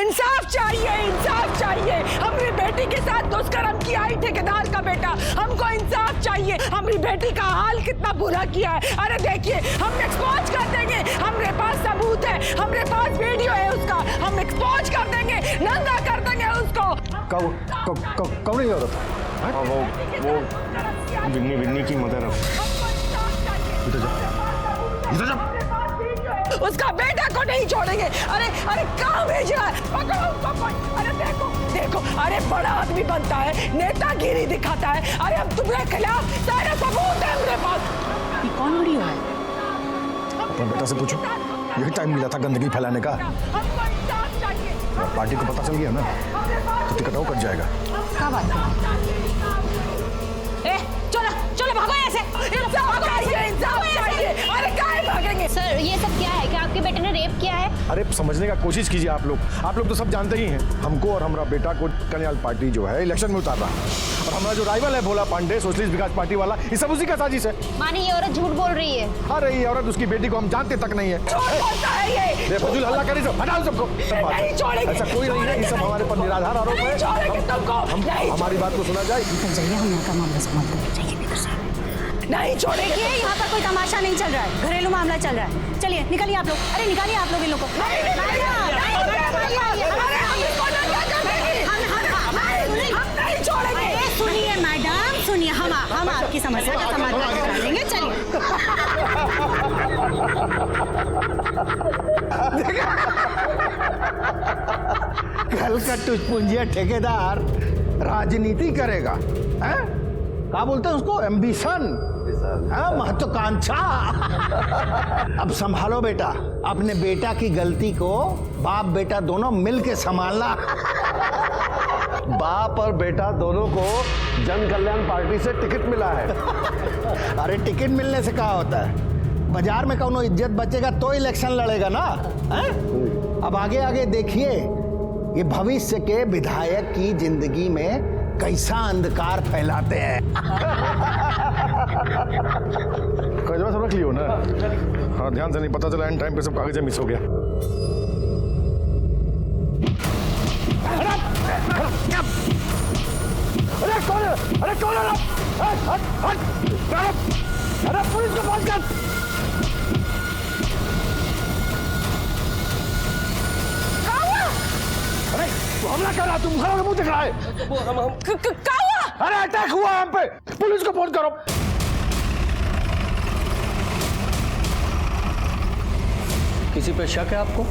इंसाफ चाहिए, इंसाफ चाहिए। हमारी बेटी के साथ दुष्कर्म किया है ठेकेदार का बेटा, हमको इंसाफ चाहिए। हमारी बेटी का हाल कितना बुरा किया है। अरे देखिए, हम एक्सपोज कर देंगे, हमारे पास सबूत है, हमारे पास वीडियो है उसका, हम एक्सपोज कर देंगे, नंगा कर देंगे उसको। कौन है औरत? वो विन्नी की मदर है। इधर जा। उसका बेटा को नहीं छोड़ेंगे। अरे अरे कहाँ भेज रहा है? पकड़ो उसको। अरे देखो देखो, अरे बड़ा आदमी बनता है, नेतागिरी दिखाता है। अरे हम तुम्हारे खिलाफ सारे सबूत है हमारे पास। ये कौन वीडियो है? अपने बेटा से पूछो, यही टाइम मिला था गंदगी फैलाने का। हमको इंसाफ चाहिए। पार्टी को पता चल गया ना तो टिकट आउट कट जाएगा। क्या बात है? चलो चलो भागो यहाँ से। इंसाफ चाहिए, इंसाफ चाहिए। अरे काहे भागेंगे? सर ये सब क्या है? क्या आपके बेटे ने रेप किया है? अरे समझने का कोशिश कीजिए आप लोग तो सब जानते ही हैं। हमको और हमारा बेटा को कल्याण पार्टी जो है इलेक्शन में उतार रहा है, और हमारा जो राइवल है भोला पांडे सोशलिस्ट विकास पार्टी वाला, ये सब उसी का साजिश है। माने ये औरत झूठ बोल रही है। अरे ये औरत उसकी बेटी को हम जानते तक नहीं है। होता है ये। फजूल हल्ला करी सब, हटाओ सबको। नहीं छोड़ेंगे। ऐसा कोई नहीं है, ये सब हमारे पर निराधार आरोप है। नहीं छोड़ेंगे तुमको। हमारी बात को सुना जाए। निकल जाइए, हम यहाँ का मामला संभालते हैं। जाइए भीतर से। नहीं छोड़ेंगे। देखिए, यहाँ पर कोई तमाशा नहीं चल रहा है, घरेलू मामला चल रहा है। चलिए निकलिए आप लोग। अरे निकालिए आप लोग इन लोगों को। सुनिए मैडम, सुनिए, हम आपकी समस्या का समाधान कर देंगे। चलिए। कल का टुचपुंजिया ठेकेदार राजनीति करेगा, हैं? क्या बोलते हैं उसको? एम्बिशन, महत्वाकांक्षा। अब संभालो बेटा, अपने बेटा की गलती को बाप बेटा दोनों मिल के संभालना। बाप और बेटा दोनों को जन कल्याण पार्टी से टिकट मिला है। अरे टिकट मिलने से क्या होता है? बाजार में कौनो इज्जत बचेगा तो इलेक्शन लड़ेगा ना, हैं? अब आगे आगे देखिए, ये भविष्य के विधायक की जिंदगी में कैसा अंधकार फैलाते हैं। कजवा सब रख लियो ना। हाँ, ध्यान से नहीं, पता चला एंड टाइम पे सब कागज मिस हो गया। अरे कौन है? अरे कौन है? हट हट हट! अरे पुलिस को फोन कर। अरे वो हमला कर रहा, तुम खड़ा मुंह दिख रहा है। अरे अटैक हुआ हम पे, पुलिस को फोन करो। किसी पे शक है आपको?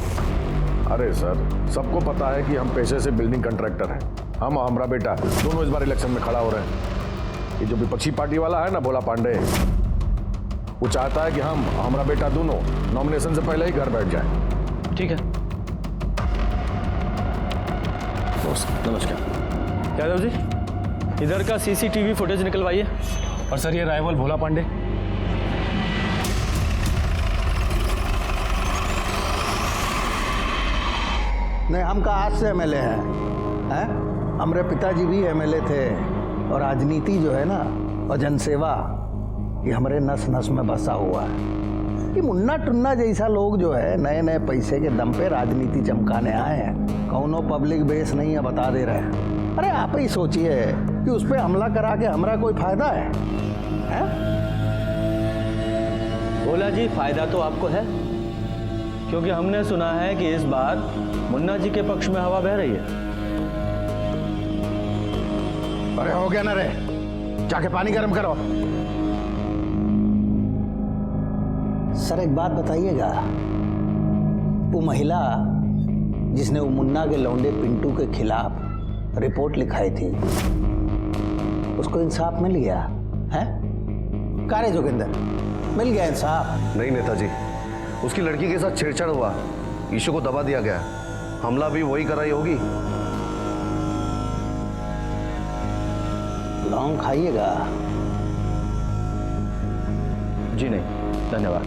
अरे सर, सबको पता है कि हम पेशे से बिल्डिंग कॉन्ट्रैक्टर हैं। हम और हमारा बेटा दोनों इस बार इलेक्शन में खड़ा हो रहे हैं। ये जो विपक्षी पार्टी वाला है ना भोला पांडे, वो चाहता है कि हम हमारा बेटा दोनों नॉमिनेशन से पहले ही घर बैठ जाए। ठीक है। नमस्कार। यादव जी, इधर का सीसीटीवी फुटेज निकलवाइए। और सर, ये राइवल भोला पांडे। नहीं, हम का आज से एमएलए हैं। हमारे पिताजी भी एमएलए थे, और राजनीति जो है ना और जनसेवा, ये हमारे नस नस में बसा हुआ है। कि मुन्ना टुन्ना जैसा लोग जो है नए नए पैसे के दम पे राजनीति चमकाने आए हैं। कौनो पब्लिक बेस नहीं है, बता दे रहे हैं। अरे आप ही सोचिए कि उस पर हमला करा के हमारा कोई फायदा है? भोला जी, फायदा तो आपको है, क्योंकि हमने सुना है कि इस बार मुन्ना जी के पक्ष में हवा बह रही है। अरे हो गया ना रे, जाके पानी गर्म करो। सर एक बात बताइएगा, वो महिला जिसने वो मुन्ना के लौंडे पिंटू के खिलाफ रिपोर्ट लिखाई थी, उसको इंसाफ मिल गया है? कारे जोगिंदर, मिल गया इंसाफ? नहीं नेताजी, उसकी लड़की के साथ छेड़छाड़ हुआ, इशू को दबा दिया गया। हमला भी वही कराई होगी। लौंग खाइएगा? जी नहीं, धन्यवाद।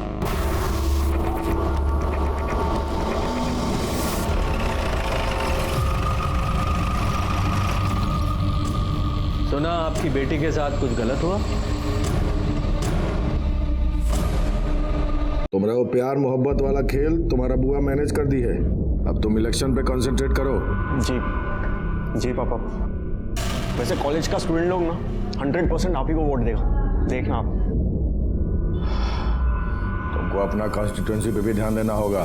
सुना आपकी बेटी के साथ कुछ गलत हुआ? तो तुम्हारा वो प्यार मोहब्बत वाला खेल तुम्हारा बुआ मैनेज कर दी है। अब तुम इलेक्शन पे कंसंट्रेट करो। जी जी पापा। वैसे कॉलेज का स्टूडेंट लोग ना 100% आप ही को वोट देगा, देखना आप। तुमको अपना कॉन्स्टिट्यूएंसी पे भी ध्यान देना होगा।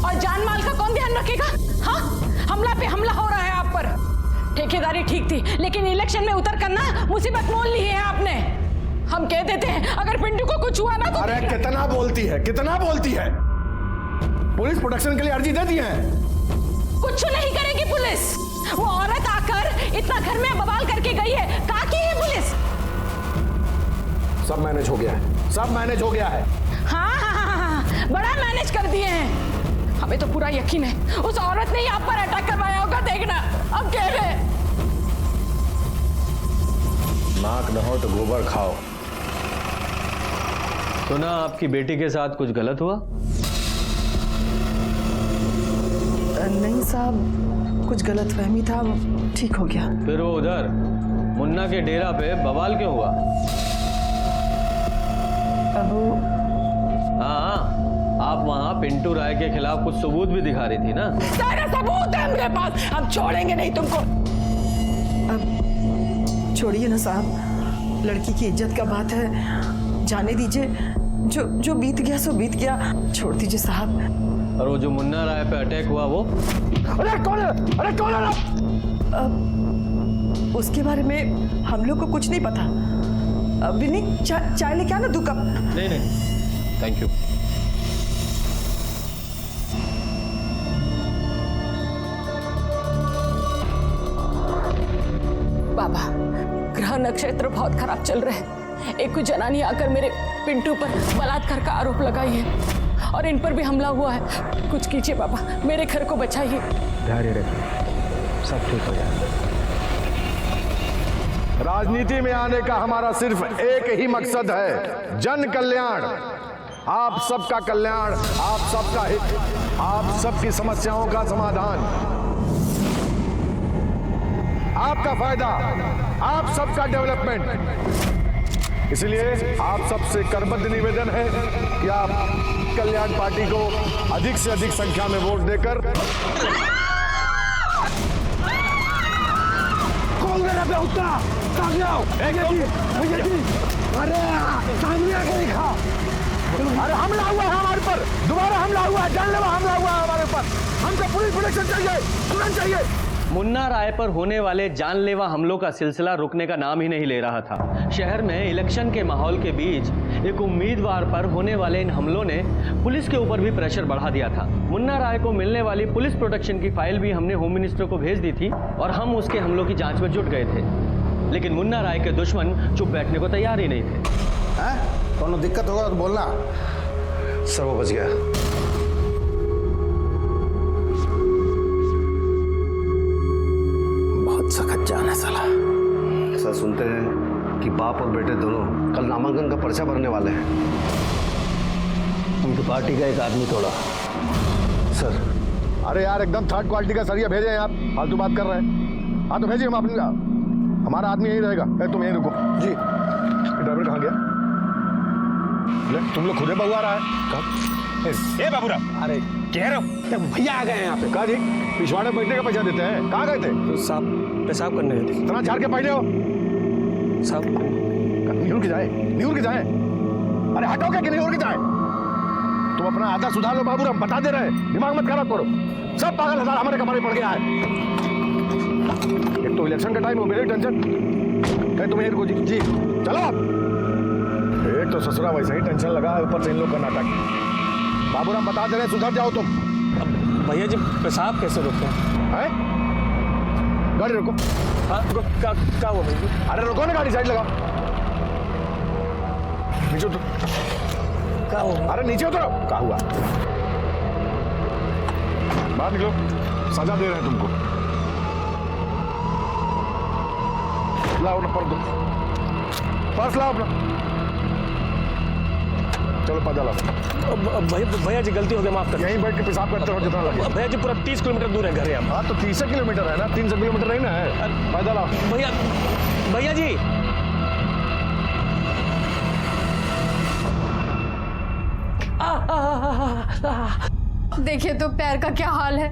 और जान माल का कौन ध्यान रखेगा? हाँ, हमला पे हमला हो रहा है आप पर। ठेकेदारी ठीक थी, लेकिन इलेक्शन में उतर कर ना मुसीबत मोल ली है आपने। हम कह देते हैं अगर पिंटू को कुछ हुआ ना तो। अरे कितना बोलती है, कितना बोलती है। पुलिस प्रोटेक्शन के लिए अर्जी दे दी है। कुछ नहीं करेगी पुलिस। वो औरत आकर इतना घर में बवाल करके गई है, कहाँ की है पुलिस? सब मैनेज हो गया है, सब मैनेज हो गया है। हाँ, बड़ा मैनेज कर दिए हैं। हमें तो पूरा यकीन है उस औरत ने ही आप पर अटैक करवाया होगा। देखना अब कह रहे। नाक न हो तो गोबर खाओ। सुना आपकी बेटी के साथ कुछ गलत हुआ? नहीं साहब, कुछ गलतफहमी था, ठीक हो गया। फिर वो उधर मुन्ना के डेरा पे बवाल क्यों हुआ? हाँ, आप वहाँ पिंटू राय के खिलाफ कुछ सबूत भी दिखा रही थी ना? सारे सबूत है मेरे पास, हम छोड़ेंगे नहीं तुमको। अब छोड़िए ना साहब, लड़की की इज्जत का बात है, जाने दीजिए। जो बीत गया सो बीत गया, छोड़ दीजिए साहब। और वो जो मुन्ना राय पे अटैक हुआ वो? अरे कौन है? अरे कौन है? उसके बारे में हम लोग को कुछ नहीं पता। विनी, चाय लेके आना 2 कप। नहीं नहीं, थैंक यू। बाबा, ग्रह नक्षत्र बहुत खराब चल रहे हैं। एक कुछ जनानी आकर मेरे पिंटू पर बलात्कार का आरोप लगाई है और इन पर भी हमला हुआ है। कुछ कीजिए बाबा, मेरे घर को बचाइए। धैर्य रखिए, सब ठीक हो जाएगा। राजनीति में आने का हमारा सिर्फ एक ही मकसद है, जन कल्याण। आप सबका कल्याण, आप सबका हित, आप सबकी समस्याओं का समाधान, आपका फायदा, आप सबका डेवलपमेंट। इसलिए आप सबसे करबद्ध निवेदन है कि आप कल्याण पार्टी को अधिक से अधिक संख्या में वोट देकर। कौन मेरा बेहुता? सामने आओ। भैया जी, अरे सामने आके दिखा। अरे हमला हुआ है हमारे पर, दोबारा हमला हुआ है, जानलेवा हमला हुआ है हमारे पर। हमको पुलिस प्रोटेक्शन चाहिए, तुरंत चाहिए। मुन्ना राय पर होने वाले जानलेवा हमलों का सिलसिला रुकने का नाम ही नहीं ले रहा था। शहर में इलेक्शन के माहौल के बीच एक उम्मीदवार पर होने वाले इन हमलों ने पुलिस के ऊपर भी प्रेशर बढ़ा दिया था। मुन्ना राय को मिलने वाली पुलिस प्रोटेक्शन की फाइल भी हमने होम मिनिस्टर को भेज दी थी और हम उसके हमलों की जांच में जुट गए थे, लेकिन मुन्ना राय के दुश्मन चुप बैठने को तैयार ही नहीं थे। कोनो दिक्कत होगा तो बोलना। सर वो बच गया। बहुत सख्त जान है साला। सर सुनते हैं कि बाप और बेटे दोनों कल नामांकन का पर्चा भरने वाले हैं। उनकी पार्टी का एक आदमी तोड़ा। सर अरे यार, एकदम थर्ड क्वालिटी का सरिया भेजे हैं आप, फालतू बात कर रहे हैं। हाँ तो भेजिए, हम अपने, हमारा आदमी यही रहेगा। तुम यहीं रुको जी। ड्राइवर कहाँ गया? ले, तुम लोग खुदे बहुआ रहा है। ए बाबूराव, अरे कह रहे हो भैया आ गए हैं यहाँ पे। कहा जी, पिछवाड़े बैठने का पैसा देते हैं। कहाँ गए थे? साहब पेशाब करने गए थे। इतना झाड़ के पहने हो साहब। निहुर के जाए, निहुर के जाए। अरे हटोगे कि निहुर के जाए? तुम अपना आधा सुधार लो बाबू, हम बता दे रहे हैं, दिमाग मत खराब करो। सब पागल हजार हमारे कमरे पड़ गया है। एक तो इलेक्शन का टाइम हो, मेरी टेंशन है। तुम्हें रुको जी, चलो आप। एक तो ससुरा वैसे ही टेंशन लगा है, ऊपर से इन लोग का नाटक। बाबू हम बता दे रहे हैं, सुधर जाओ तुम। भैया जी पेशाब कैसे रोकते हैं? गाड़ी रोको। हाँ क्या हुआ भैया? अरे रोको ना, गाड़ी साइड लगाओ। नीचे उतर। क्या हुआ? अरे नीचे उतरो। क्या हुआ? बाहर निकलो, सजा दे रहे हैं तुमको। लाओ ना पर्स लाओ अपना। चलो पैदल आओ। भैया जी गलती हो गई, माफ कर। यहीं बैठ के पेशाब करते रहो जितना लगे। भैया जी पूरा 30 किलोमीटर दूर है घर है। हाँ तो 30 किलोमीटर है ना, 300 किलोमीटर नहीं ना है। पैदल आओ। भैया जी देखिए तो पैर का क्या हाल है।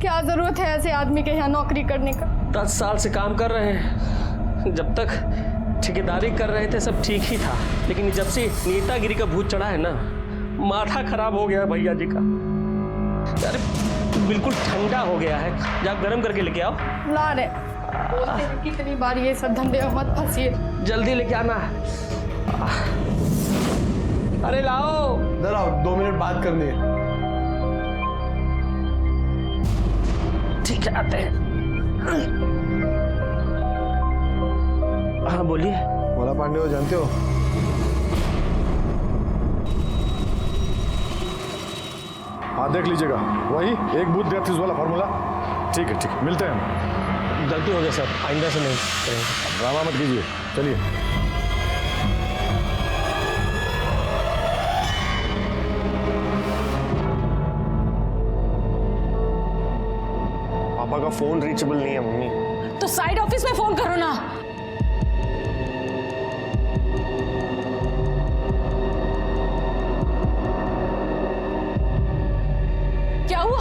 क्या जरूरत है ऐसे आदमी के यहाँ नौकरी करने का। 10 साल से काम कर रहे हैं, जब तक ठेकेदारी कर रहे थे सब ठीक ही था, लेकिन जब से नेतागिरी का भूत चढ़ा है ना, माथा खराब हो गया है भैया जी का। अरे बिल्कुल ठंडा हो गया है, जा गर्म करके लेके आओ। ला रहे बोलते हैं कितनी बार ये सब धंधे में मत फंसिए। जल्दी लेके आना। अरे लाओ। इधर आओ, 2 मिनट बात करनी है। ठीक है, आते हैं। हाँ बोलिए। भोला पांडे हो, जानते हो? हाँ देख लीजिएगा, वही एक बूथ डेथ वाला फॉर्मूला। ठीक है, मिलते हैं हम। गलती हो गई सर, आइंदा से नहीं करेंगे। ड्रामा मत कीजिए, चलिए। पापा का फोन रीचेबल नहीं है मम्मी। तो साइड ऑफिस में फोन करो ना। क्या हुआ?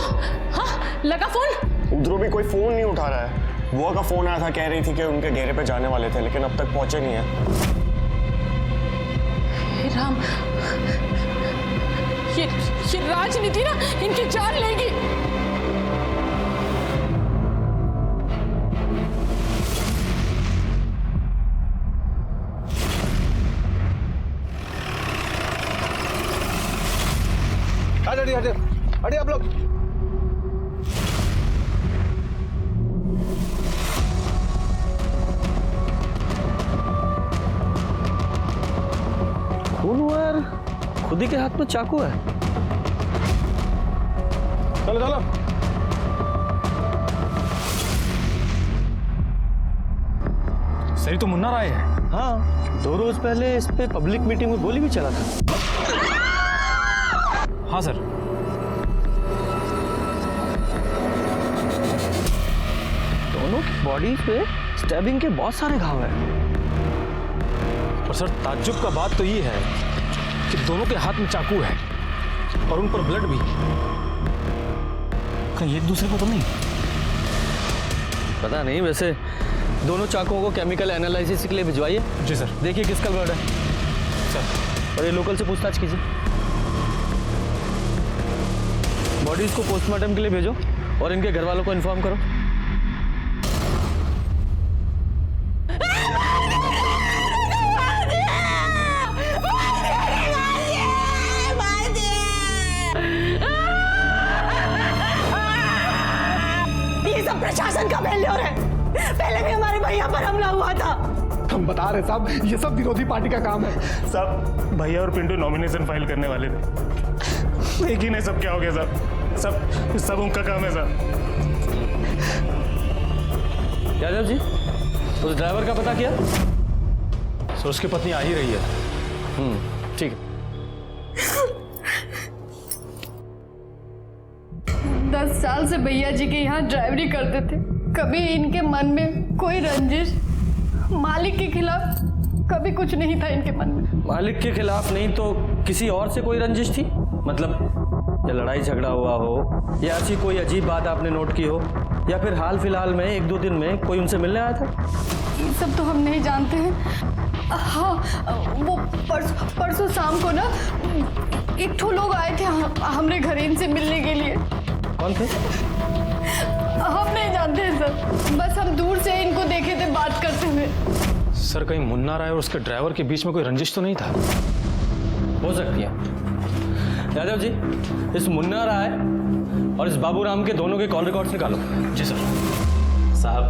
हाँ, लगा फोन? उधरों भी कोई फोन नहीं उठा रहा है। बुआ का फोन आया था, कह रही थी कि उनके डेरे पे जाने वाले थे, लेकिन अब तक पहुंचे नहीं है। हे राम, ये राजनीति ना इनकी जान लेगी। हटिए आप लोग। खून हुआ यार, खुद ही के हाथ में चाकू है। चलो। सही तो मुन्ना राय है। हाँ, 2 रोज पहले इस पे पब्लिक मीटिंग में गोली भी चला था। हाँ सर। दोनों की बॉडी पे स्टैबिंग के बहुत सारे घाव हैं। और सर ताज्जुब का बात तो ये है कि दोनों के हाथ में चाकू है और उन पर ब्लड भी। कहीं एक दूसरे को तो नहीं? पता नहीं, वैसे दोनों चाकुओं को केमिकल एनालिसिस के लिए भिजवाइए। जी सर। देखिए किसका ब्लड है सर। और ये लोकल से पूछताछ कीजिए। बॉडीज को पोस्टमार्टम के लिए भेजो और इनके घर वालों को इन्फॉर्म करो। ये सब प्रशासन का फेल्योर है। पहले भी हमारे भैया पर हमला हुआ था। हम बता रहे साहब, ये सब विरोधी पार्टी का काम है। साहब भैया और पिंटू नॉमिनेशन फाइल करने वाले थे, लेकिन सब क्या हो गया साहब? सब उनका काम है साहब। यादव जी, उस ड्राइवर का पता किया? सर उसकी पत्नी आ ही रही है। ठीक है। 10 साल से भैया जी के यहाँ ड्राइवरी करते थे। कभी इनके मन में कोई रंजिश मालिक के खिलाफ कभी कुछ नहीं था इनके मन में। मालिक के खिलाफ नहीं तो किसी और से कोई रंजिश थी? मतलब या लड़ाई झगड़ा हुआ हो, या ऐसी कोई अजीब बात आपने नोट की हो, या फिर हाल फिलहाल में 1-2 दिन में कोई उनसे मिलने आया था? ये सब तो हम नहीं जानते हैं। हाँ, वो परसों शाम को ना एक ठो लोग आए थे हमारे घर इनसे मिलने के लिए। कौन थे? हम नहीं जानते हैं सर, बस हम दूर से इनको देखे थे बात करते हुए। सर कहीं मुन्ना राय और उसके ड्राइवर के बीच में कोई रंजिश तो नहीं था? हो सकती है। यादव जी, इस मुन्ना राय और इस बाबूराम के दोनों के कॉल रिकॉर्ड्स निकालो। जी सर। साहब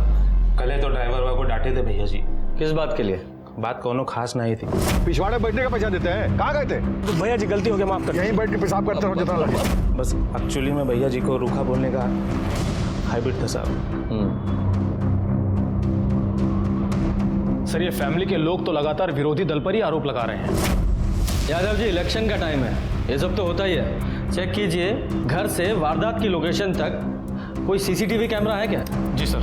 कल तो ड्राइवर को डांटे थे भैया जी। किस बात के लिए? बात कोनो खास नहीं थी। पिछवाड़े बैठने का पैसा देते हैं, कहाँ गए थे? तो भैया जी गलती हो गया, माफ कर। यहीं बैठ के पेशाब करते रहो जितना लगे। बस एक्चुअली में भैया जी को रूखा बोलने का हैबिट था साहब। सर ये फैमिली के लोग तो लगातार विरोधी दल पर ही आरोप लगा रहे हैं। यादव जी, इलेक्शन का टाइम है, ये सब तो होता ही है। चेक कीजिए घर से वारदात की लोकेशन तक कोई सीसीटीवी कैमरा है क्या? जी सर।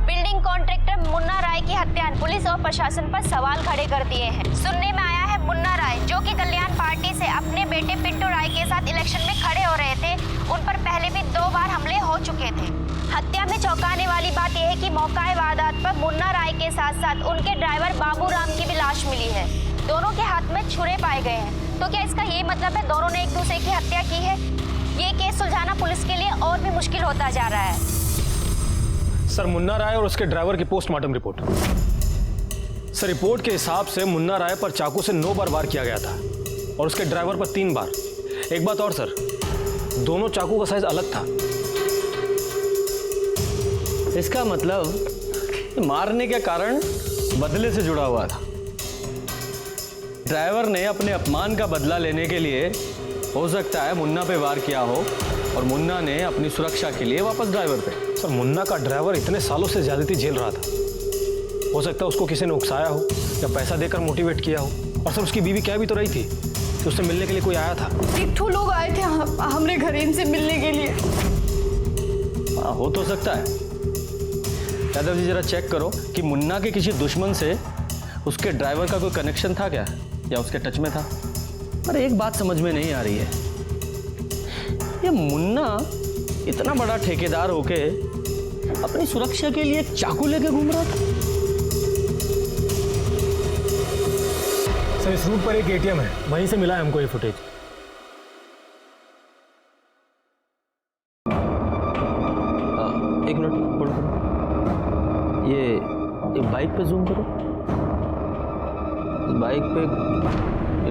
बिल्डिंग कॉन्ट्रैक्टर मुन्ना राय की हत्या पुलिस और प्रशासन पर सवाल खड़े कर दिए हैं। सुनने में आया है मुन्ना राय जो कि कल्याण पार्टी से अपने बेटे पिंटू राय के साथ इलेक्शन में खड़े हो रहे थे, उन पर पहले भी 2 बार हमले हो चुके थे। हत्या में चौंकाने वाली बात यह है कि मौका वारदात पर मुन्ना राय के साथ साथ उनके ड्राइवर बाबू राम की भी लाश मिली है। दोनों के हाथ में छुरे पाए गए हैं। तो क्या इसका ये मतलब है दोनों ने एक दूसरे की हत्या की है? ये केस सुलझाना पुलिस के लिए और भी मुश्किल होता जा रहा है। सर, मुन्ना राय और उसके ड्राइवर की पोस्टमार्टम रिपोर्ट। सर, रिपोर्ट के हिसाब से मुन्ना राय पर चाकू से 9 बार वार किया गया था और उसके ड्राइवर पर 3 बार। एक बात और सर, दोनों चाकू का साइज अलग था। इसका मतलब मारने के कारण बदले से जुड़ा हुआ था। ड्राइवर ने अपने अपमान का बदला लेने के लिए हो सकता है मुन्ना पे वार किया हो और मुन्ना ने अपनी सुरक्षा के लिए वापस ड्राइवर पे। सर, मुन्ना का ड्राइवर इतने सालों से ज्यादती झेल रहा था। हो सकता है उसको किसी ने उकसाया हो या पैसा देकर मोटिवेट किया हो। और सर, उसकी बीवी कह भी तो रही थी कि उससे मिलने के लिए कोई आया था। एक ठो लोग आए थे हमरे घर इनसे मिलने के लिए। हाँ, हो तो सकता है। यादव जी जरा चेक करो कि मुन्ना के किसी दुश्मन से उसके ड्राइवर का कोई कनेक्शन था क्या, या उसके टच में था। पर एक बात समझ में नहीं आ रही है, ये मुन्ना इतना बड़ा ठेकेदार होके अपनी सुरक्षा के लिए एक चाकू लेके घूम रहा था। सर, इस रूट पर एक एटीएम है, वहीं से मिला है हमको ये फुटेज। एक मिनट होल्ड करो, ये बाइक पे जूम करो। बाइक पे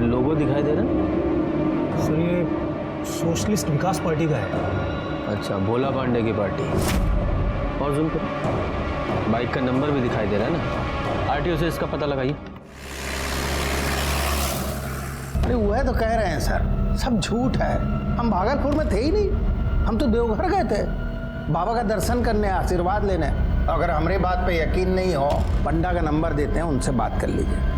लोगो दिखाई दे रहा है। सर, ये सोशलिस्ट विकास पार्टी का है। अच्छा, भोला पांडे की पार्टी। और जूम करो, बाइक का नंबर भी दिखाई दे रहा है ना। आरटीओ से इसका पता लगाइए। अरे वह तो कह रहे हैं सर, सब झूठ है। हम भागलपुर में थे ही नहीं, हम तो देवघर गए थे बाबा का दर्शन करने, आशीर्वाद लेने। अगर हमारे बात पे यकीन नहीं हो, पंडा का नंबर देते हैं, उनसे बात कर लीजिए।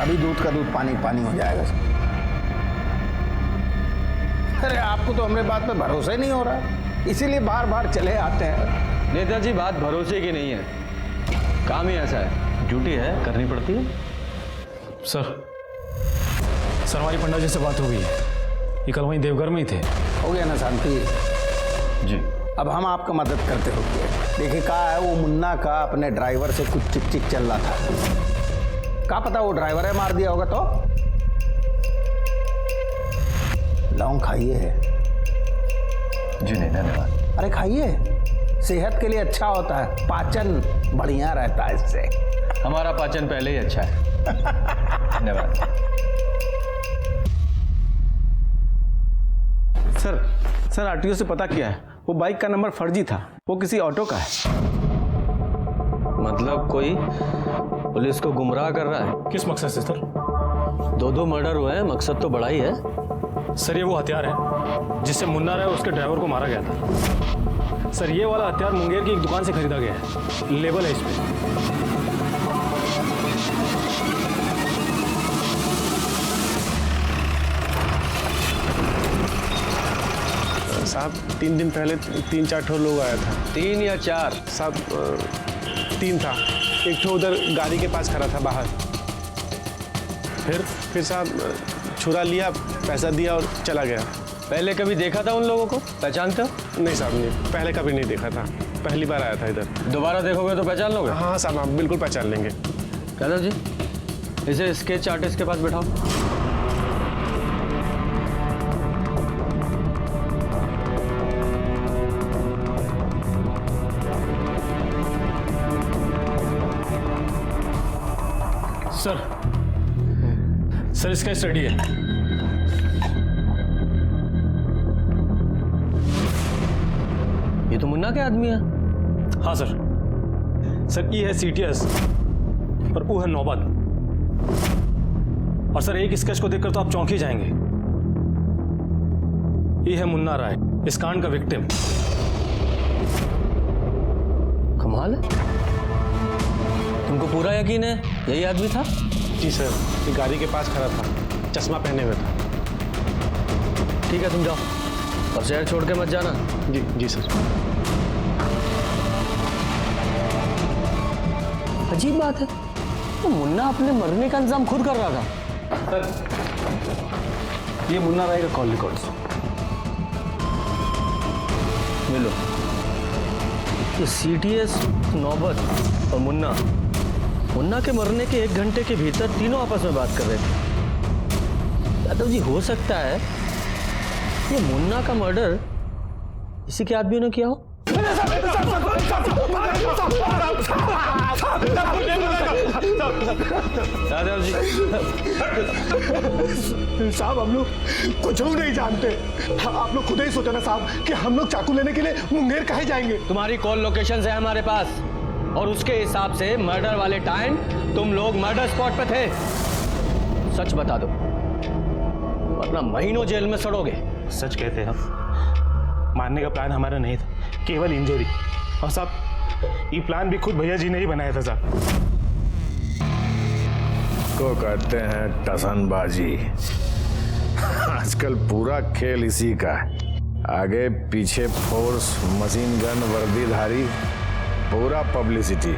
अभी दूध का दूध पानी पानी हो जाएगा सर। अरे आपको तो हमारे बात पे भरोसा ही नहीं हो रहा, इसीलिए बार बार चले आते हैं। नेताजी, बात भरोसे की नहीं है, काम ही ऐसा है, ड्यूटी है, करनी पड़ती है। सर, हमारी पंडा जी से बात हो गई है, ये कल वहीं देवघर में ही थे। हो गया ना शांति जी। अब हम आपका मदद करते रुकिए। देखिए, कहा है वो मुन्ना का अपने ड्राइवर से कुछ चिक चिक चल रहा था। क्या पता वो ड्राइवर है मार दिया होगा। तो लौंग खाइए। जी नहीं, धन्यवाद। अरे खाइए, सेहत के लिए अच्छा होता है, पाचन बढ़िया रहता है इससे। हमारा पाचन पहले ही अच्छा है। धन्यवाद। सर, आरटीओ से पता किया है, वो बाइक का नंबर फर्जी था, वो किसी ऑटो का है। मतलब कोई पुलिस को गुमराह कर रहा है। किस मकसद से सर? 2 मर्डर हुए हैं, मकसद तो बड़ा ही है। सर, ये वो हथियार है जिससे मुन्ना राय और उसके ड्राइवर को मारा गया था। सर, ये वाला हथियार मुंगेर की एक दुकान से खरीदा गया है, लेबल है इस पे। साहब, 3 दिन पहले 3-4 ठो लोग आया था। 3 या 4? साहब, 3 था। एक ठो उधर गाड़ी के पास खड़ा था बाहर। फिर साहब छुरा लिया, पैसा दिया और चला गया। पहले कभी देखा था उन लोगों को, पहचानते हो? नहीं साहब, नहीं, पहले कभी नहीं देखा था, पहली बार आया था इधर। दोबारा देखोगे तो पहचान लोगे? हाँ साहब, आप बिल्कुल पहचान लेंगे। यादव जी, इसे स्केच आर्टिस्ट के पास बैठाओ। सर, इसका स्टडी है। ये तो मुन्ना के आदमी है। हाँ सर, ये है सीटीएस और वो है नौबत। और सर, एक स्केच को देखकर तो आप चौंक ही जाएंगे। ये है मुन्ना राय, इस कांड का विक्टिम। कमाल है, तुमको पूरा यकीन है यही आदमी था? जी सर, ये गाड़ी के पास खड़ा था, चश्मा पहने हुए था। ठीक है, तुम जाओ, अब शहर छोड़ के मत जाना। जी सर। अजीब बात है, तो मुन्ना अपने मरने का इंतजाम खुद कर रहा था। सर, ये मुन्ना राय का कॉल रिकॉर्ड्स। मिलो, ये सीटीएस, नौबत और मुन्ना के मरने के 1 घंटे के भीतर तीनों आपस में बात कर रहे थे। यादव जी, हो सकता है ये मुन्ना का मर्डर इसी के आदमियों ने किया हो। यादव जी, साहब हम लोग कुछ भी नहीं जानते। आप लोग खुद ही सोचो ना साहब कि हम लोग चाकू लेने के लिए मुंगेर कहे जाएंगे। तुम्हारी कॉल लोकेशन है हमारे पास, और उसके हिसाब से मर्डर वाले टाइम तुम लोग मर्डर स्पॉट पे थे। सच बता दो, वरना महीनों जेल में सड़ोगे। सच कहते हैं हम, मारने का प्लान हमारा नहीं था, केवल इंजरी। और साहब, ये प्लान भी खुद भैया जी ने ही बनाया था साहब। को कहते हैं टसनबाजी। आजकल पूरा खेल इसी का है। आगे पीछे फोर्स, मशीन गन, वर्दीधारी, पूरा पब्लिसिटी।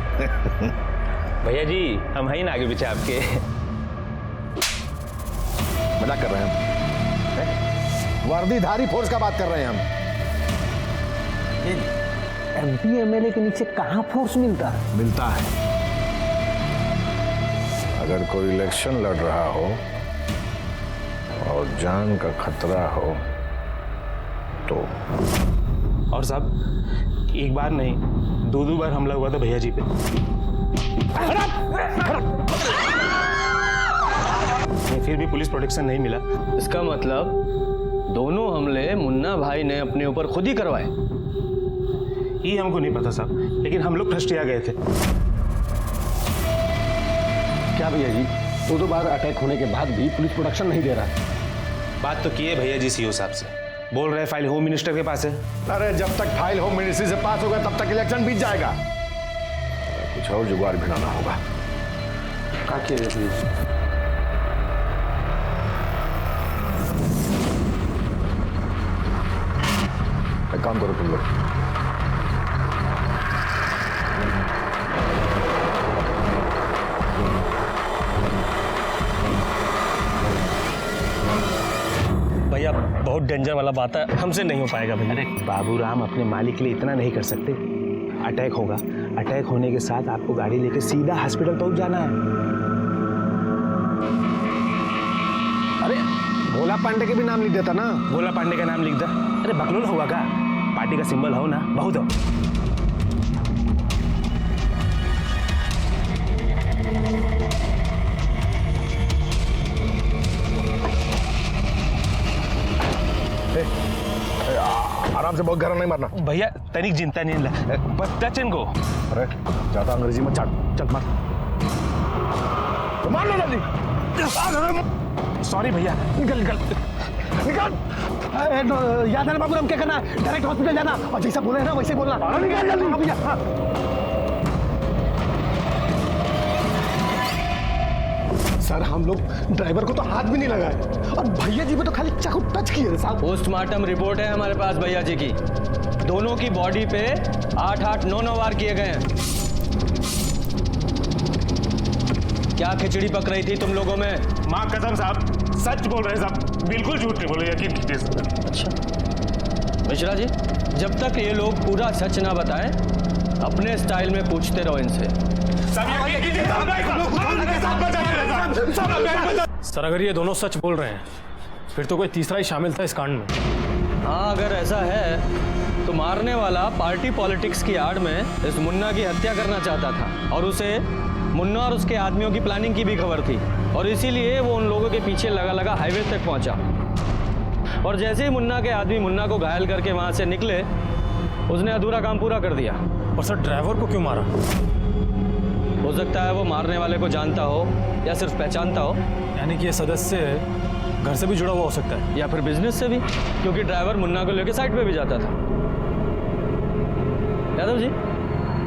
भैया जी, हम हैं ना आगे पीछे आपके। मजाक कर रहे हैं हम? वर्दीधारी फोर्स का बात कर रहे हैं हम। एमपी एमएलए के नीचे कहाँ फोर्स मिलता है? मिलता है। अगर कोई इलेक्शन लड़ रहा हो और जान का खतरा हो तो। और साहब, एक बार नहीं, 2 बार हमला हुआ था भैया जी पे। फिर भी पुलिस प्रोटेक्शन नहीं मिला। इसका मतलब दोनों हमले मुन्ना भाई ने अपने ऊपर खुद ही करवाए। ये हमको नहीं पता साहब, लेकिन हम लोग फ्रस्ट्रेट गए थे। क्या भैया जी, 2 बार अटैक होने के बाद भी पुलिस प्रोटेक्शन नहीं दे रहा? बात तो किए भैया जी सीओ साहब से, बोल रहे फाइल होम मिनिस्टर के पास है। अरे जब तक फाइल होम मिनिस्ट्री से पास होगा तब तक इलेक्शन बीत जाएगा। कुछ और जुगाड़ बनाना होगा। क्या किया जाए? एक काम करो तुम लोग, भैया बहुत डेंजर वाला बात है, हमसे नहीं हो पाएगा भैया। अरे बाबू राम अपने मालिक के लिए इतना नहीं कर सकते। अटैक होगा, अटैक होने के साथ आपको गाड़ी लेकर सीधा हॉस्पिटल पहुंच जाना है। अरे भोला पांडे के भी नाम लिख देता ना। भोला पांडे का नाम लिख दे। अरे बकलोल हुआ का, पार्टी का सिंबल हो ना, बहुत हो। आराम से, बहुत गहरा नहीं मारना। भैया तनिक चिंता नहीं ला, टच इनको। अरे ज्यादा अंग्रेजी में चाट, चल मार। तो मार लो जल्दी। सॉरी भैया, निकल निकल निकल। याद है ना बाबू, हम क्या करना है? डायरेक्ट हॉस्पिटल जाना, और जैसा बोले हैं ना वैसे बोलना। निकल जल्दी भैया। सर हम लोग ड्राइवर को तो हाथ भी नहीं लगाए, और भैया जी पे तो खाली चाकू टच किए साहब। पोस्टमार्टम रिपोर्ट है हमारे पास भैया जी की। दोनों की बॉडी पे 8-8, 9-9 वार किए गए हैं। क्या खिचड़ी पक रही थी तुम लोगों में? माँ कसम साहब, सच बोल रहे साहब, बिल्कुल झूठ नहीं बोले, यकीन कीजिए। अच्छा मिश्रा जी, जब तक ये लोग पूरा सच ना बताएं, अपने स्टाइल में पूछते रहो इनसे। सर अगर ये दोनों सच बोल रहे हैं, फिर तो कोई तीसरा ही शामिल था इस कांड में। हाँ, अगर ऐसा है तो मारने वाला पार्टी पॉलिटिक्स की आड़ में इस मुन्ना की हत्या करना चाहता था, और उसे मुन्ना और उसके आदमियों की प्लानिंग की भी खबर थी, और इसीलिए वो उन लोगों के पीछे लगा लगा हाईवे तक पहुंचा। और जैसे ही मुन्ना के आदमी मुन्ना को घायल करके वहां से निकले, उसने अधूरा काम पूरा कर दिया। और सर ड्राइवर को क्यों मारा? हो सकता है वो मारने वाले को जानता हो या सिर्फ पहचानता हो। यानी कि ये सदस्य घर से भी जुड़ा हुआ हो सकता है, या फिर बिजनेस से भी, क्योंकि ड्राइवर मुन्ना को लेकर साइड पे भी जाता था। यादव जी,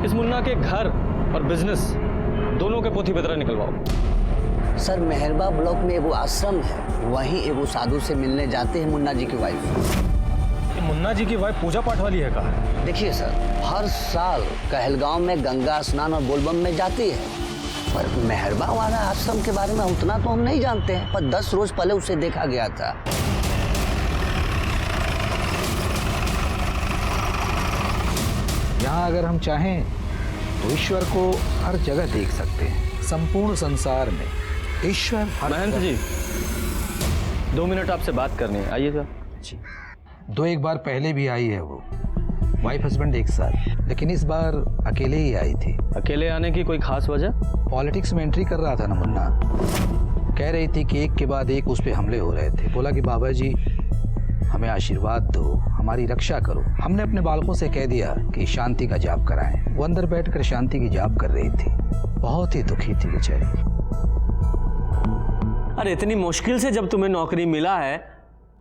इस मुन्ना के घर और बिजनेस दोनों के पोथी पत्र निकलवाओ। सर मेहरबा ब्लॉक में एगो आश्रम है, वहीं एगो साधु से मिलने जाते हैं मुन्ना जी की वाइफ। मुन्ना जी की वाइफ पूजा पाठ वाली है कहा? देखिए सर, हर साल कहलगांव में गंगा स्नान और बोलबम में जाती है, पर मेहरबा वाला आश्रम के बारे में उतना तो हम नहीं जानते हैं, पर 10 रोज पहले उसे देखा गया था। यहाँ अगर हम चाहें तो ईश्वर को हर जगह देख सकते हैं। संपूर्ण संसार में ईश्वर हर महंत जी 2 मिनट आपसे बात करनी है, आइए सर। जी 2-1 बार पहले भी आई है वो, वाइफ हस्बैंड एक साथ, लेकिन इस बार अकेले ही आई थी। अकेले आने की कोई खास वजह? पॉलिटिक्स में एंट्री कर रहा था ना मुन्ना, कह रही थी कि एक के बाद एक उस पे हमले हो रहे थे। बोला कि बाबा जी हमें आशीर्वाद दो, हमारी रक्षा करो। हमने अपने बालकों से कह दिया कि शांति का जाप कराएं। वो अंदर बैठकर शांति की जाप कर रही थी, बहुत ही दुखी थी बेचारी। अरे इतनी मुश्किल से जब तुम्हें नौकरी मिला है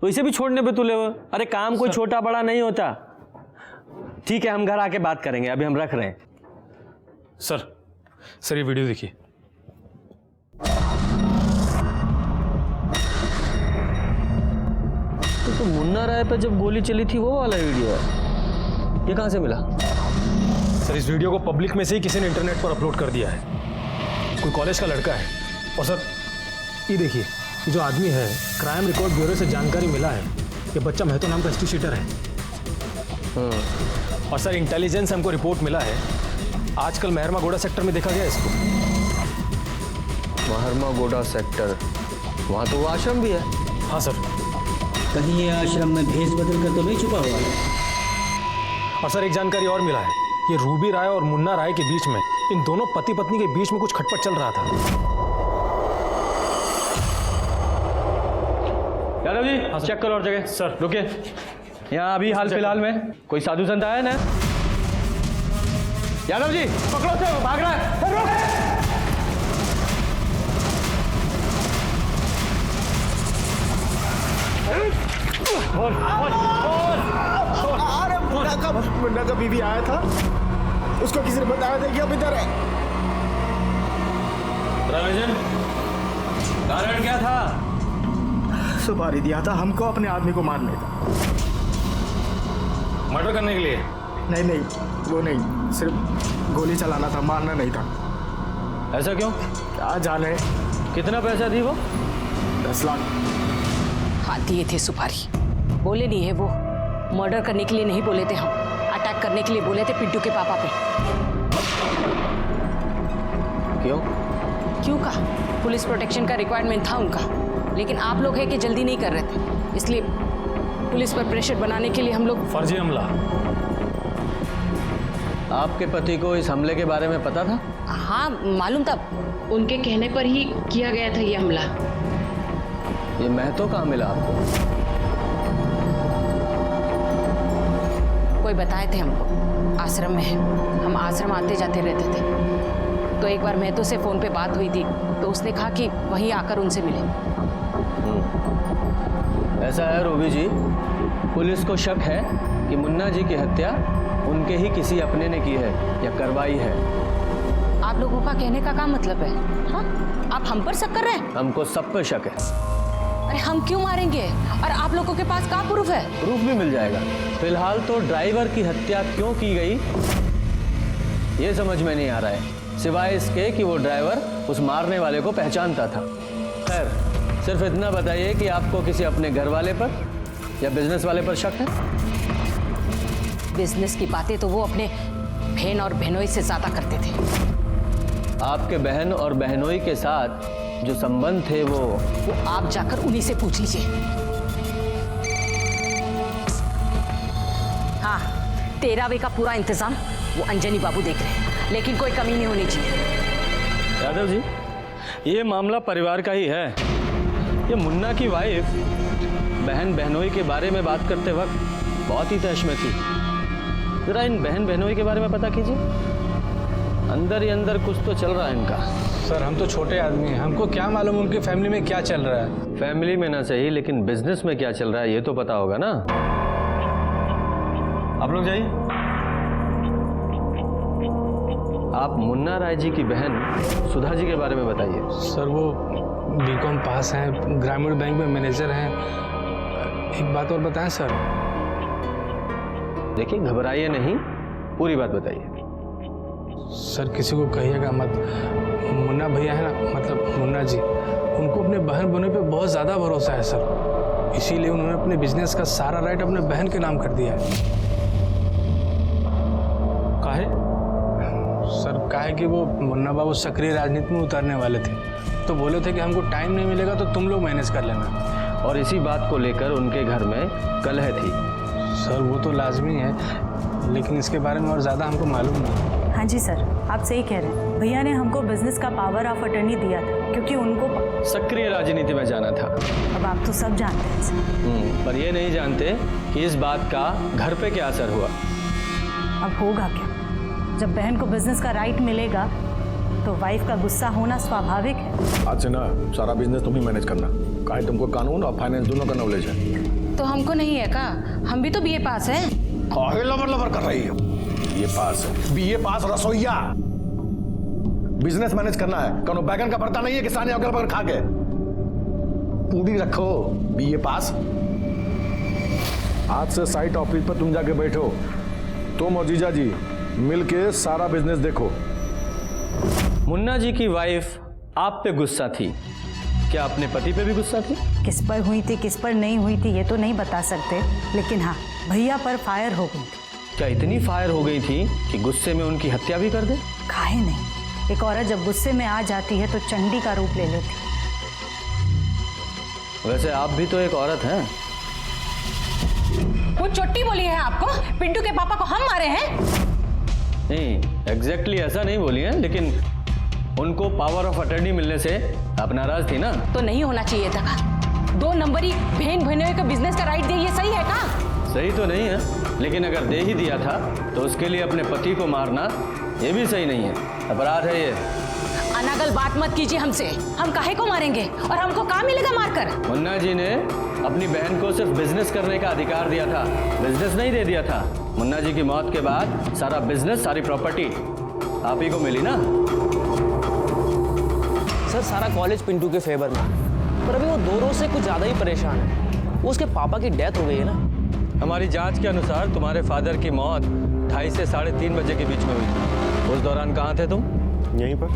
तो इसे भी छोड़ने पे तुले हो? अरे काम कोई छोटा बड़ा नहीं होता। ठीक है, हम घर आके बात करेंगे, अभी हम रख रहे हैं। सर ये वीडियो देखिए। तो मुन्ना राय पे जब गोली चली थी वो वाला वीडियो है, ये कहाँ से मिला? सर इस वीडियो को पब्लिक में से ही किसी ने इंटरनेट पर अपलोड कर दिया है, कोई कॉलेज का लड़का है। और सर ये देखिए, ये जो आदमी है, क्राइम रिकॉर्ड ब्यूरो से जानकारी मिला है कि बच्चा महतो नाम का हिस्ट्री शीटर है। और सर इंटेलिजेंस हमको रिपोर्ट मिला है, आजकल मेहरमा गोड़ा सेक्टर में देखा गया इसको। मेहरमा गोड़ा सेक्टर, वहाँ तो वो आश्रम भी है। हाँ सर। कहीं ये आश्रम में भेष बदल कर तो नहीं छुपा हुआ है? और सर एक जानकारी और मिला है, ये रूबी राय और मुन्ना राय के बीच में, इन दोनों पति पत्नी के बीच में कुछ खटपट चल रहा था। यादव जी चेक करो और जगह। सर रुके, यहाँ अभी हाल फिलहाल में कोई साधु संत आया ना? यादव जी पकड़ो से, वो भाग रहा है। अरे मुन्ना का बीवी आया था, उसको किसी ने बताया था कि अब इधर है। कारण क्या था? सुपारी दिया था हमको अपने आदमी को मारने का। मर्डर करने के लिए? नहीं नहीं, वो नहीं, सिर्फ गोली चलाना था, मारना नहीं था। ऐसा क्यों? क्या जाने। कितना पैसा दी वो? 10 लाख। हाँ दिए थे सुपारी। बोले नहीं है वो, मर्डर करने के लिए नहीं बोले थे हम, अटैक करने के लिए बोले थे पिंटू के पापा पे। क्यों? क्यों का? पुलिस प्रोटेक्शन का रिक्वायरमेंट था उनका, लेकिन आप लोग है कि जल्दी नहीं कर रहे थे, इसलिए पुलिस पर प्रेशर बनाने के लिए हम लोग। फर्जी हमला। आपके पति को इस हमले के बारे में पता था? हाँ मालूम था, उनके कहने पर ही किया गया था ये हमला। ये महतो कहाँ मिला आपको? कोई बताए थे हमको, आश्रम में है। हम आश्रम आते जाते रहते थे, तो एक बार महतो से फोन पे बात हुई थी, तो उसने कहा कि वहीं आकर उनसे मिले। ऐसा है रूबी जी, पुलिस को शक है कि मुन्ना जी की हत्या उनके ही किसी अपने ने की है या करवाई है। आप लोगों का कहने का क्या मतलब है? हाँ? आप हम पर शक कर रहे हैं? हमको सब पर शक है। अरे हम क्यों मारेंगे? और आप लोगों के पास क्या प्रूफ है? प्रूफ भी मिल जाएगा। फिलहाल तो ड्राइवर की हत्या क्यों की गई ये समझ में नहीं आ रहा है, सिवाय इसके कि वो ड्राइवर उस मारने वाले को पहचानता था। खैर, सिर्फ इतना बताइए कि आपको किसी अपने घर वाले पर या बिजनेस वाले पर शक है? बिजनेस की बातें तो वो अपने बहन और बहनोई से ज्यादा करते थे। आपके बहन और बहनोई के साथ जो संबंध थे वो आप जाकर उन्हीं से पूछ लीजिए। हाँ, 13वें का पूरा इंतजाम वो अंजनी बाबू देख रहे हैं, लेकिन कोई कमी नहीं होनी चाहिए। यादव जी, ये मामला परिवार का ही है। ये मुन्ना की वाइफ बहन बहनोई के बारे में बात करते वक्त बहुत ही तहश में थी। जरा इन बहन बहनोई के बारे में पता कीजिए, अंदर ही अंदर कुछ तो चल रहा है इनका। सर हम तो छोटे आदमी हैं, हमको क्या मालूम उनकी फैमिली में क्या चल रहा है। फैमिली में ना सही, लेकिन बिजनेस में क्या चल रहा है ये तो पता होगा ना। आप लोग जाइए। आप मुन्ना राय जी की बहन सुधा जी के बारे में बताइए। सर वो बीकॉम पास हैं, ग्रामीण बैंक में मैनेजर हैं। एक बात और बताएं सर। देखिए घबराइए नहीं, पूरी बात बताइए। सर किसी को कहिएगा मत। मुन्ना भैया है ना, मतलब मुन्ना जी, उनको अपने बहन बोने पे बहुत ज़्यादा भरोसा है सर, इसीलिए उन्होंने अपने बिजनेस का सारा राइट अपने बहन के नाम कर दिया है। काहे? सर काहे कि वो मुन्ना बाबू सक्रिय राजनीति में उतरने वाले थे, तो बोले थे कि हमको टाइम नहीं मिलेगा तो तुम लोग मैनेज कर लेना। और इसी बात को लेकर उनके घर में कलह थी। सर वो तो लाजमी है, लेकिन इसके बारे में और ज़्यादा हमको मालूम नहीं। हाँ जी सर, आप सही कह रहे हैं। भैया ने हमको बिजनेस का पावर ऑफ अटर्नी दिया था क्योंकि उनको सक्रिय राजनीति में जाना था। अब आप तो सब जानते हैं सर। पर ये नहीं जानते कि इस बात का घर पे क्या असर हुआ। अब होगा क्या? जब बहन को बिजनेस का राइट मिलेगा तो वाइफ का गुस्सा होना स्वाभाविक है। आज से ना सारा बिजनेस तुम ही मैनेज करना, काहे तुमको कानून और फाइनेंस दोनों का नॉलेज है। तो हमको नहीं है का? हम भी तो बीए पास है। काहे लबर लबर कर रही हो? बीए पास है, बीए पास रसोईया। बिजनेस मैनेज करना है, कौनो बैगन का भरता नहीं है किसान अगल बगल खा के। पूरी रखो, बीए पास। आज से साइट ऑफिस पर तुम जाके बैठो, तुम और जीजा जी मिलके सारा बिजनेस देखो। मुन्ना जी की वाइफ आप पे गुस्सा थी, क्या अपने पति पे भी गुस्सा थी? किस पर हुई थी किस पर नहीं हुई थी ये तो नहीं बता सकते, लेकिन हाँ भैया पर फायर हो गई थी। क्या इतनी फायर हो गई थी कि गुस्से में उनकी हत्या भी कर दे? काहे नहीं, एक औरत जब गुस्से में आ जाती है तो चंडी का रूप ले लेती। वैसे आप भी तो एक औरत हैं। वो चोटी बोली है आपको? पिंटू के पापा को हम मारे हैं? नहीं, एग्जैक्टली ऐसा नहीं बोली है, लेकिन उनको पावर ऑफ अटर्नी मिलने से आप नाराज थी ना? तो नहीं होना चाहिए था का? 2 नंबरी बहन बहनों का बिजनेस का राइट दे, ये सही है का? सही तो नहीं है, लेकिन अगर दे ही दिया था तो उसके लिए अपने पति को मारना ये भी सही नहीं है, अपराध है ये। अनागल बात मत कीजिए हमसे, हम काहे को मारेंगे और हमको क्या मिलेगा मारकर? मुन्ना जी ने अपनी बहन को सिर्फ बिजनेस करने का अधिकार दिया था, बिजनेस नहीं दे दिया था। मुन्ना जी की मौत के बाद सारा बिजनेस, सारी प्रॉपर्टी आप ही को मिली ना? सर सारा कॉलेज पिंटू के फेवर में, पर अभी वो दोनों से कुछ ज़्यादा ही परेशान है। वो उसके पापा की डेथ हो गई है ना। हमारी जांच के अनुसार तुम्हारे फादर की मौत 2:30 से 3:30 बजे के बीच में हुई थी। उस दौरान कहाँ थे तुम? यहीं पर,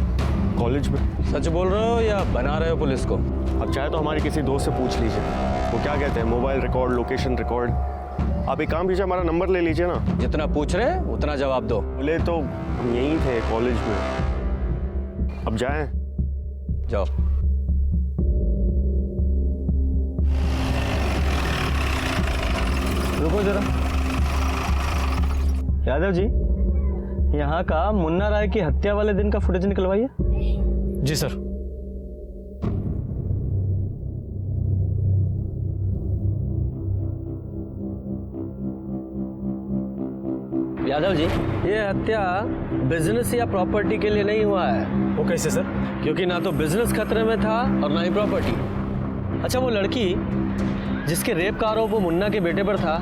कॉलेज में। सच बोल रहे हो या बना रहे हो पुलिस को? अब चाहे तो हमारे किसी दोस्त से पूछ लीजिए, वो क्या कहते हैं, मोबाइल रिकॉर्ड, लोकेशन रिकॉर्ड। आप एक काम कीजिए, हमारा नंबर ले लीजिए ना। जितना पूछ रहे उतना जवाब दो। बोले तो हम यहीं थे कॉलेज में। अब जाएं? जाओ। रुको जरा। यादव जी, यहाँ का मुन्ना राय की हत्या वाले दिन का फुटेज निकलवाइए। जी सर। यादव जी, ये हत्या बिजनेस या प्रॉपर्टी के लिए नहीं हुआ है। वो कैसे सर? क्योंकि ना तो बिजनेस खतरे में था और ना ही प्रॉपर्टी। अच्छा, वो लड़की जिसके रेप का आरोप वो मुन्ना के बेटे पर था,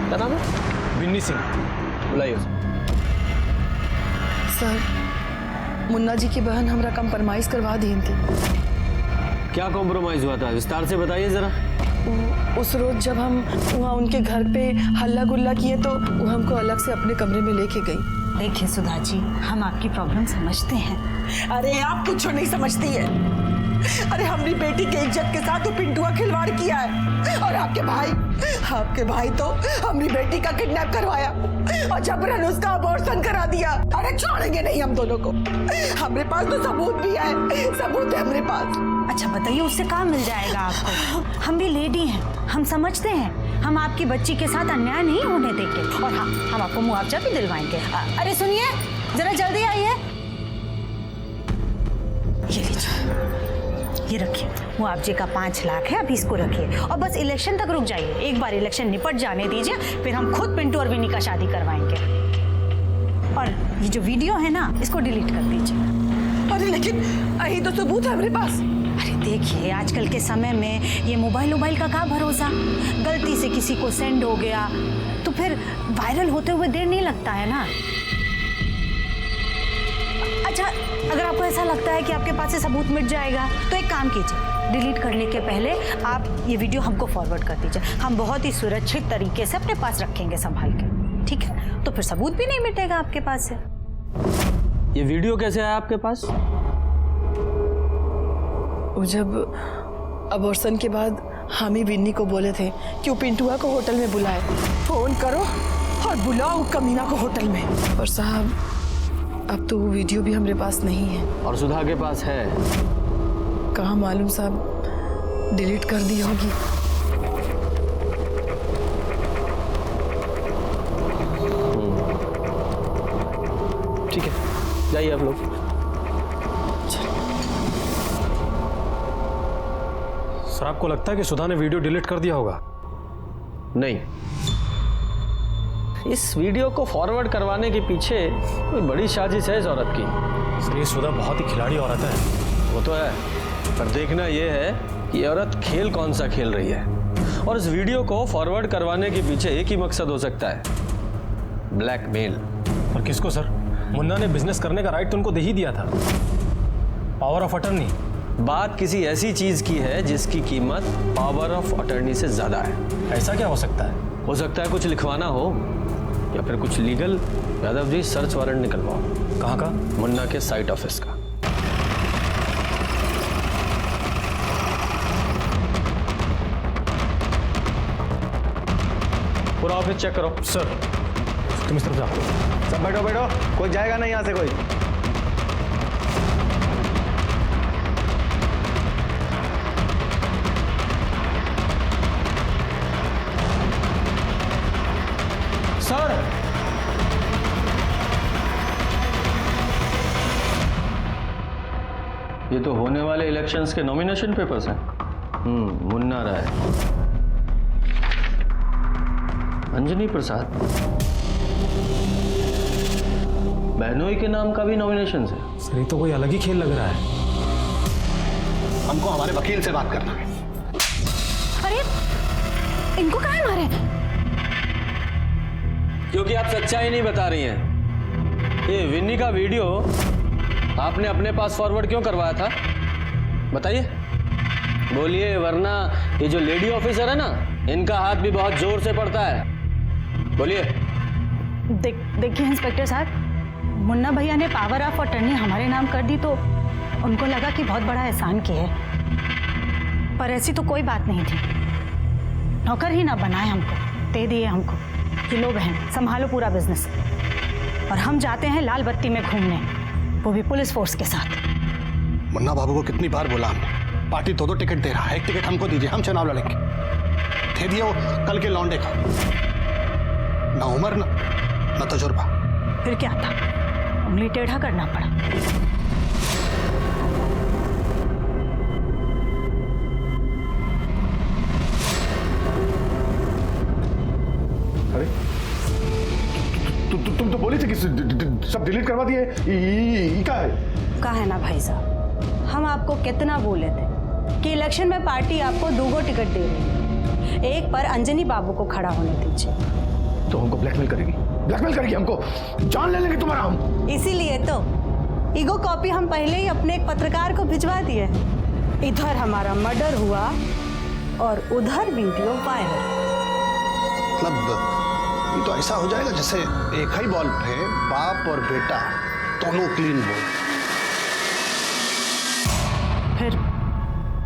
क्या नाम है? बिन्नी सिंह। बुलाइए उसे। सर मुन्ना जी की बहन हमरा कंप्रोमाइज करवा दी थी। क्या कॉम्प्रोमाइज हुआ था, विस्तार से बताइए जरा। उस रोज जब हम वहाँ उनके घर पे हल्ला गुल्ला किए तो वो हमको अलग से अपने कमरे में लेके गई। देखिए सुधा जी, हम आपकी प्रॉब्लम समझते हैं। अरे आप कुछ नहीं समझती है। अरे हमारी बेटी के इज्जत के साथ तो पिंटुआ खिलवाड़ किया है, और आपके भाई तो हमारी बेटी का किडनैप करवाया और जबरन उसका अबॉर्शन करा दिया। अरे छोड़ेंगे नहीं हम दोनों को। हमारे पास तो सबूत भी है, सबूत है हमारे पास। अच्छा बताइए, उससे काम मिल जाएगा आपको? हम भी लेडी हैं, हम समझते हैं, हम आपकी बच्ची के साथ अन्याय नहीं होने देंगे, और हाँ, हम आपको मुआवजा भी दिलवाएंगे। अरे सुनिए, जरा जल्दी आइए। ये लीजिए, ये रखिए, मुआवजे का 5 लाख है, अभी इसको रखिए और बस इलेक्शन तक रुक जाइए। एक बार इलेक्शन निपट जाने दीजिए, फिर हम खुद पिंटू और विनी का शादी करवाएंगे। और ये जो वीडियो है ना, इसको डिलीट कर दीजिए। अरे लेकिन यही तो सबूत है हमारे पास। अरे देखिए, आजकल के समय में ये मोबाइल का क्या भरोसा, गलती से किसी को सेंड हो गया तो फिर वायरल होते हुए देर नहीं लगता है ना। अच्छा, अगर आपको ऐसा लगता है कि आपके पास से सबूत मिट जाएगा तो एक काम कीजिए, डिलीट करने के पहले आप ये वीडियो हमको फॉरवर्ड कर दीजिए। हम बहुत ही सुरक्षित तरीके से अपने पास रखेंगे संभाल के, ठीक है? तो फिर सबूत भी नहीं मिटेगा आपके पास से। ये वीडियो कैसे आया आपके पास? वो जब अबॉर्शन के बाद हम ही विन्नी को बोले थे कि वो पिंटुआ को होटल में बुलाए, फोन करो और बुलाओ कमीना को होटल में। और साहब अब तो वो वीडियो भी हमारे पास नहीं है। और सुधा के पास है? कहाँ मालूम साहब, डिलीट कर दी होगी। ठीक है, जाइए आप लोग। सर आपको लगता है कि सुधा ने वीडियो डिलीट कर दिया होगा? नहीं, इस वीडियो को फॉरवर्ड करवाने के पीछे कोई बड़ी साजिश है इस औरत की। सर ये सुधा बहुत ही खिलाड़ी औरत है। वो तो है, पर देखना यह है कि औरत खेल कौन सा खेल रही है। और इस वीडियो को फॉरवर्ड करवाने के पीछे एक ही मकसद हो सकता है, ब्लैकमेल। और किसको सर? मुन्ना ने बिजनेस करने का राइट तो उनको दे ही दिया था, पावर ऑफ अटर्नी। बात किसी ऐसी चीज की है जिसकी कीमत पावर ऑफ अटर्नी से ज्यादा है। ऐसा क्या हो सकता है? हो सकता है कुछ लिखवाना हो या फिर कुछ legal. Yadav ji search warrant निकलवाओ। कहाँ का? मुन्ना के साइट ऑफिस का। पूरा ऑफिस चेक करो। सर तुम इस तरफ जाओ। सब बैठो बैठो, कोई जाएगा नहीं यहाँ से कोई। सर ये तो होने वाले इलेक्शंस के नॉमिनेशन पेपर्स हैं। मुन्ना राय, अंजनी प्रसाद, बहनोई के नाम का भी नॉमिनेशन है। सर ये तो कोई अलग ही खेल लग रहा है। हमको हमारे वकील से बात करना है। अरे इनको कहाँ मारे? क्योंकि आप सच्चाई नहीं बता रही हैं। ये विन्नी का वीडियो आपने अपने पास फॉरवर्ड क्यों करवाया था? बताइए, बोलिए, वरना ये जो लेडी ऑफिसर है ना, इनका हाथ भी बहुत जोर से पड़ता है। बोलिए। देखिए इंस्पेक्टर साहब, मुन्ना भैया ने पावर ऑफ अटर्नी हमारे नाम कर दी तो उनको लगा कि बहुत बड़ा एहसान किया है, पर ऐसी तो कोई बात नहीं थी। नौकर ही ना बनाए हमको, दे दिए हमको कि लो बहन संभालो पूरा बिजनेस, और हम जाते हैं लाल बत्ती में घूमने, वो भी पुलिस फोर्स के साथ। मुन्ना बाबू को कितनी बार बोला हमने, पार्टी दो टिकट दे रहा है, एक टिकट हमको दीजिए, हम चुनाव लड़ेंगे। दे दिए वो कल के लौंडे का। ना उम्र ना तजुर्बा। फिर क्या था, उंगली टेढ़ा करना पड़ा। अरे तुम तो बोली थी कि सब डिलीट करवा दिए। का है ना भाई साहब, हम आपको कितना बोले थे कि इलेक्शन में पार्टी आपको 2 टिकट दे रही है, एक पर अंजनी बाबू को खड़ा होने दीजिए। तो हमको ब्लैकमेल करेगी हमको, जान ले लेंगे तुम्हारा हम। इसीलिए तो ईगो कॉपी हम पहले ही अपने एक पत्रकार को भिजवा दिए। इधर हमारा मर्डर हुआ और उधर वीडियो वायरल। मतलब ये तो ऐसा हो जाएगा जैसे एक ही बॉल पे बाप और बेटा दोनों क्लीन बोल।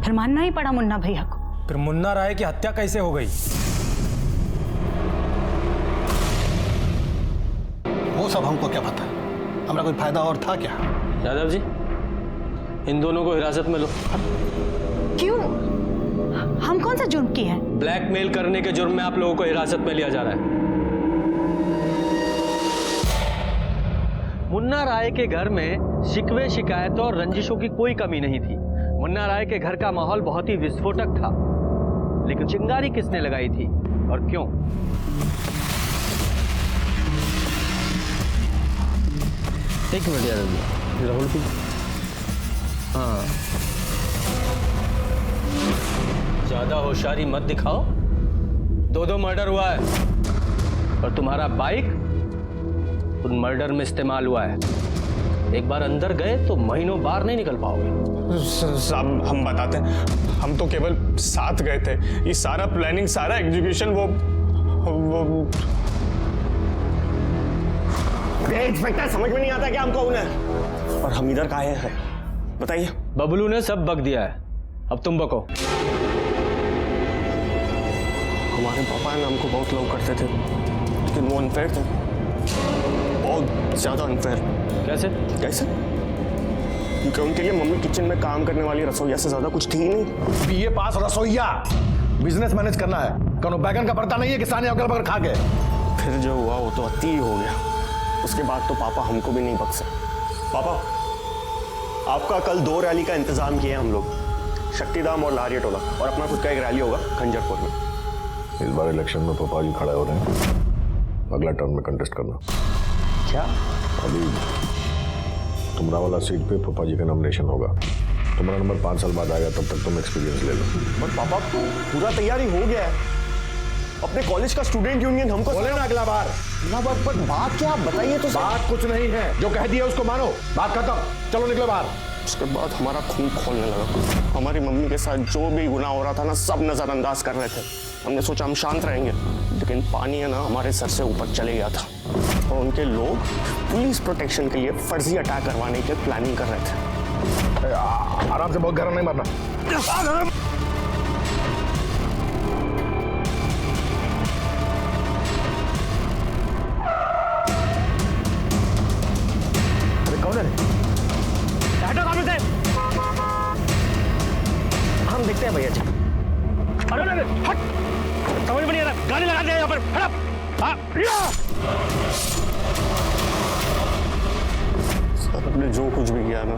फिर मानना ही पड़ा मुन्ना भैया को। फिर मुन्ना राय की हत्या कैसे हो गई? वो सब हमको क्या पता, हमारा कोई फायदा और था क्या? यादव जी, इन दोनों को हिरासत में लो। क्यों? हम कौन सा जुर्म किए हैं? ब्लैकमेल करने के जुर्म में आप लोगों को हिरासत में लिया जा रहा है। मुन्ना राय के घर में शिकवे शिकायतों और रंजिशों की कोई कमी नहीं थी। मुन्ना राय के घर का माहौल बहुत ही विस्फोटक था, लेकिन चिंगारी किसने लगाई थी और क्यों? एक मिनट यादव जी, राहुल की। हाँ, ज्यादा होशियारी मत दिखाओ। 2 मर्डर हुआ है और तुम्हारा बाइक उन मर्डर में इस्तेमाल हुआ है। एक बार अंदर गए तो महीनों बाहर नहीं निकल पाओगे। साहब हम बताते हैं, हम तो केवल साथ गए थे। ये सारा प्लानिंग, सारा एग्जीक्यूशन वो इंस्पेक्टर समझ में नहीं आता क्या हमको उन्हें? और हम इधर काहे हैं बताइए। बबलू ने सब बक दिया है, अब तुम बको। हमारे पापा ने हमको बहुत लव करते थे, लेकिन वो अनफेयर थे, बहुत ज्यादा अनफेयर। कैसे? कैसे? क्योंकि उनके लिए मम्मी किचन में काम करने वाली रसोइया से ज्यादा कुछ थी ही नहीं। बीए पास रसोइया, बिजनेस मैनेज करना है, कौन बैगन का भरता नहीं है किसान अगल बगल खा के। फिर जो हुआ वो तो अति हो गया। उसके बाद तो पापा हमको भी नहीं बख्शे। पापा, आपका कल 2 रैली का इंतजाम किया हम लोग, शक्तिधाम और लारिया टोला, और अपना खुद का एक रैली होगा खंजरपुर में। इस बार इलेक्शन में पापा जी खड़े हो रहे हैं, अगला टर्म में कंटेस्ट करना। क्या? अभी तुमरा वाला सीट पे पापा जी का नॉमिनेशन होगा, तुम्हारा नंबर 5 साल बाद आएगा, तब तक तुम एक्सपीरियंस ले लो। बट पापा पूरा तैयारी हो गया है, अपने कॉलेज का स्टूडेंट यूनियन हमको बोले ना अगला बार। ना बट बात क्या, आप बताइए तो। बात कुछ नहीं है, जो कह दिया उसको मानो, बात खत्म, चलो निकलो बाहर। उसके बाद हमारा खून खोलने लगा। हमारी मम्मी के साथ जो भी गुनाह हो रहा था ना, सब नजरअंदाज कर रहे थे। हमने सोचा हम शांत रहेंगे, लेकिन पानी है ना हमारे सर से ऊपर चले गया था, और उनके लोग पुलिस प्रोटेक्शन के लिए फर्जी अटैक करवाने की प्लानिंग कर रहे थे। आराम से, बहुत गरम नहीं मारना। कौन है? हम देखते हैं भैया जी। अरे हट, समझ में नहीं आ रहा, गाड़ी लगा दिया यहाँ पर, सर हमने जो कुछ भी किया ना,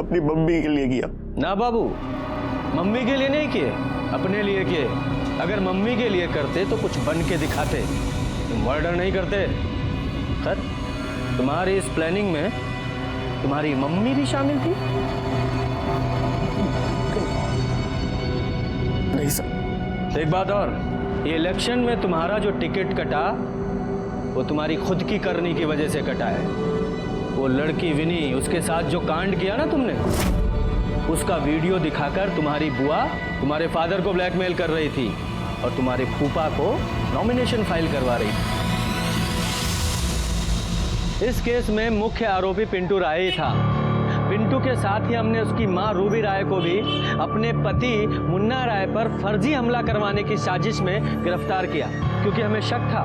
अपनी मम्मी के लिए किया। ना बाबू, मम्मी के लिए नहीं किए, अपने लिए किए। अगर मम्मी के लिए करते तो कुछ बन के दिखाते, तुम मर्डर नहीं करते। खैर, तुम्हारी इस प्लानिंग में तुम्हारी मम्मी भी शामिल थी? नहीं सर। एक बात और, ये इलेक्शन में तुम्हारा जो टिकट कटा वो तुम्हारी खुद की करनी की वजह से कटा है। वो लड़की विनी, उसके साथ जो कांड किया ना तुमने, उसका वीडियो दिखाकर तुम्हारी बुआ तुम्हारे फादर को ब्लैकमेल कर रही थी और तुम्हारे फूफा को नॉमिनेशन फाइल करवा रही थी। इस केस में मुख्य आरोपी पिंटू राय ही था। पिंटू के साथ ही हमने उसकी मां रूबी राय को भी अपने पति मुन्ना राय पर फर्जी हमला करवाने की साजिश में गिरफ्तार किया, क्योंकि हमें शक था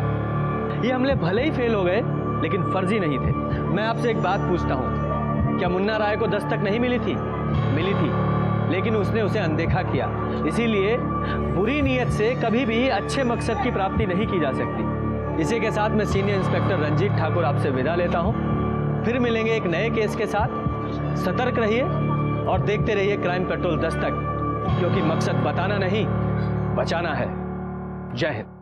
ये हमले भले ही फेल हो गए लेकिन फर्जी नहीं थे। मैं आपसे एक बात पूछता हूँ, क्या मुन्ना राय को दस्तक नहीं मिली थी? मिली थी, लेकिन उसने उसे अनदेखा किया। इसीलिए बुरी नीयत से कभी भी अच्छे मकसद की प्राप्ति नहीं की जा सकती। इसी के साथ मैं सीनियर इंस्पेक्टर रंजीत ठाकुर आपसे विदा लेता हूँ। फिर मिलेंगे एक नए केस के साथ। सतर्क रहिए और देखते रहिए क्राइम पेट्रोल दस्तक, क्योंकि मकसद बताना नहीं, बचाना है। जय हिंद।